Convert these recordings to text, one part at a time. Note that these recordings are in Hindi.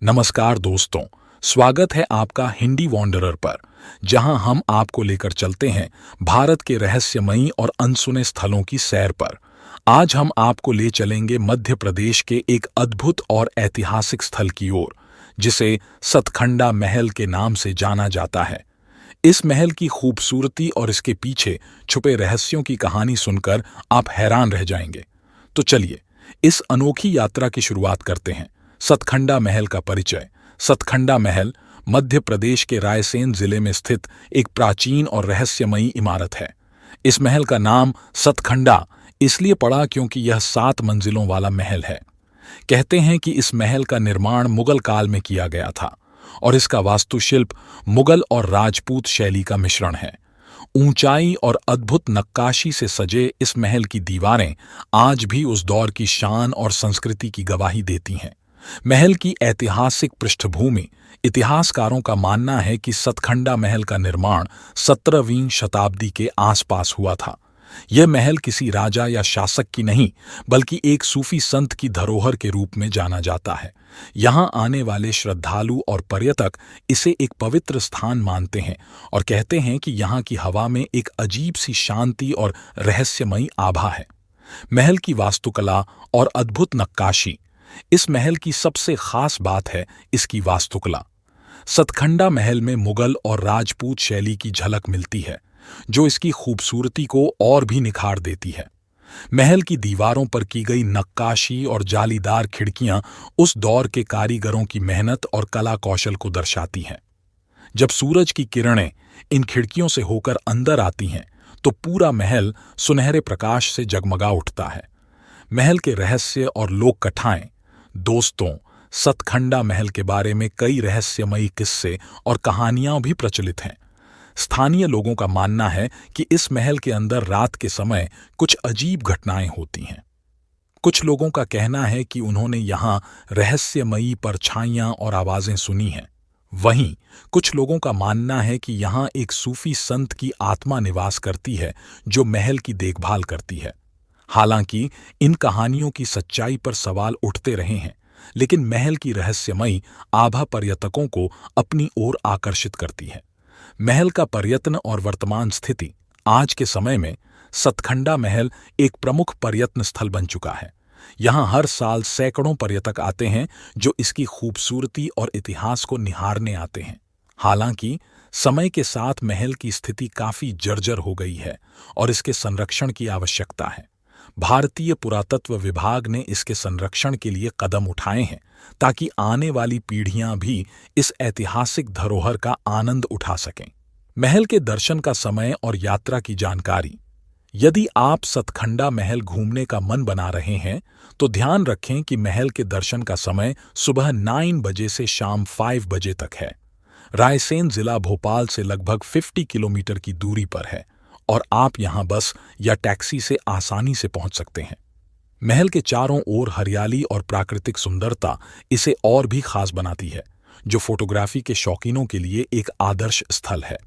नमस्कार दोस्तों, स्वागत है आपका हिंदी वॉन्डरर पर, जहां हम आपको लेकर चलते हैं भारत के रहस्यमयी और अनसुने स्थलों की सैर पर। आज हम आपको ले चलेंगे मध्य प्रदेश के एक अद्भुत और ऐतिहासिक स्थल की ओर, जिसे सतखंडा महल के नाम से जाना जाता है। इस महल की खूबसूरती और इसके पीछे छुपे रहस्यों की कहानी सुनकर आप हैरान रह जाएंगे। तो चलिए, इस अनोखी यात्रा की शुरुआत करते हैं। सतखंडा महल का परिचय। सतखंडा महल मध्य प्रदेश के रायसेन जिले में स्थित एक प्राचीन और रहस्यमयी इमारत है। इस महल का नाम सतखंडा इसलिए पड़ा क्योंकि यह 7 मंजिलों वाला महल है। कहते हैं कि इस महल का निर्माण मुगल काल में किया गया था और इसका वास्तुशिल्प मुगल और राजपूत शैली का मिश्रण है। ऊंचाई और अद्भुत नक्काशी से सजे इस महल की दीवारें आज भी उस दौर की शान और संस्कृति की गवाही देती हैं। महल की ऐतिहासिक पृष्ठभूमि। इतिहासकारों का मानना है कि सतखंडा महल का निर्माण 17वीं शताब्दी के आसपास हुआ था। यह महल किसी राजा या शासक की नहीं, बल्कि एक सूफी संत की धरोहर के रूप में जाना जाता है। यहाँ आने वाले श्रद्धालु और पर्यटक इसे एक पवित्र स्थान मानते हैं और कहते हैं कि यहाँ की हवा में एक अजीब सी शांति और रहस्यमयी आभा है। महल की वास्तुकला और अद्भुत नक्काशी। इस महल की सबसे खास बात है इसकी वास्तुकला। सतखंडा महल में मुगल और राजपूत शैली की झलक मिलती है, जो इसकी खूबसूरती को और भी निखार देती है। महल की दीवारों पर की गई नक्काशी और जालीदार खिड़कियां उस दौर के कारीगरों की मेहनत और कला कौशल को दर्शाती हैं। जब सूरज की किरणें इन खिड़कियों से होकर अंदर आती हैं, तो पूरा महल सुनहरे प्रकाश से जगमगा उठता है। महल के रहस्य और लोक कथाएं। दोस्तों, सतखंडा महल के बारे में कई रहस्यमयी किस्से और कहानियां भी प्रचलित हैं। स्थानीय लोगों का मानना है कि इस महल के अंदर रात के समय कुछ अजीब घटनाएं होती हैं। कुछ लोगों का कहना है कि उन्होंने यहाँ रहस्यमयी परछाइयां और आवाजें सुनी हैं। वहीं कुछ लोगों का मानना है कि यहाँ एक सूफी संत की आत्मा निवास करती है, जो महल की देखभाल करती है। हालांकि इन कहानियों की सच्चाई पर सवाल उठते रहे हैं, लेकिन महल की रहस्यमयी आभा पर्यटकों को अपनी ओर आकर्षित करती है। महल का पर्यटन और वर्तमान स्थिति। आज के समय में सतखंडा महल एक प्रमुख पर्यटन स्थल बन चुका है। यहाँ हर साल सैकड़ों पर्यटक आते हैं, जो इसकी खूबसूरती और इतिहास को निहारने आते हैं। हालांकि समय के साथ महल की स्थिति काफी जर्जर हो गई है और इसके संरक्षण की आवश्यकता है। भारतीय पुरातत्व विभाग ने इसके संरक्षण के लिए कदम उठाए हैं, ताकि आने वाली पीढ़ियां भी इस ऐतिहासिक धरोहर का आनंद उठा सकें। महल के दर्शन का समय और यात्रा की जानकारी। यदि आप सतखंडा महल घूमने का मन बना रहे हैं, तो ध्यान रखें कि महल के दर्शन का समय सुबह 9 बजे से शाम 5 बजे तक है। रायसेन जिला भोपाल से लगभग 50 किलोमीटर की दूरी पर है और आप यहां बस या टैक्सी से आसानी से पहुंच सकते हैं। महल के चारों ओर हरियाली और प्राकृतिक सुंदरता इसे और भी खास बनाती है, जो फोटोग्राफी के शौकीनों के लिए एक आदर्श स्थल है।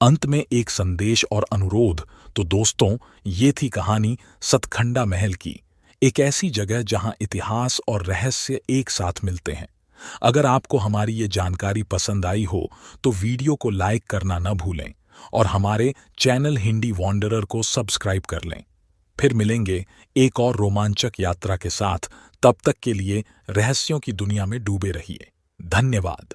अंत में एक संदेश और अनुरोध। तो दोस्तों, ये थी कहानी सतखंडा महल की, एक ऐसी जगह जहां इतिहास और रहस्य एक साथ मिलते हैं। अगर आपको हमारी ये जानकारी पसंद आई हो, तो वीडियो को लाइक करना न भूलें और हमारे चैनल हिंदी वॉन्डरर को सब्सक्राइब कर लें। फिर मिलेंगे एक और रोमांचक यात्रा के साथ। तब तक के लिए रहस्यों की दुनिया में डूबे रहिए। धन्यवाद।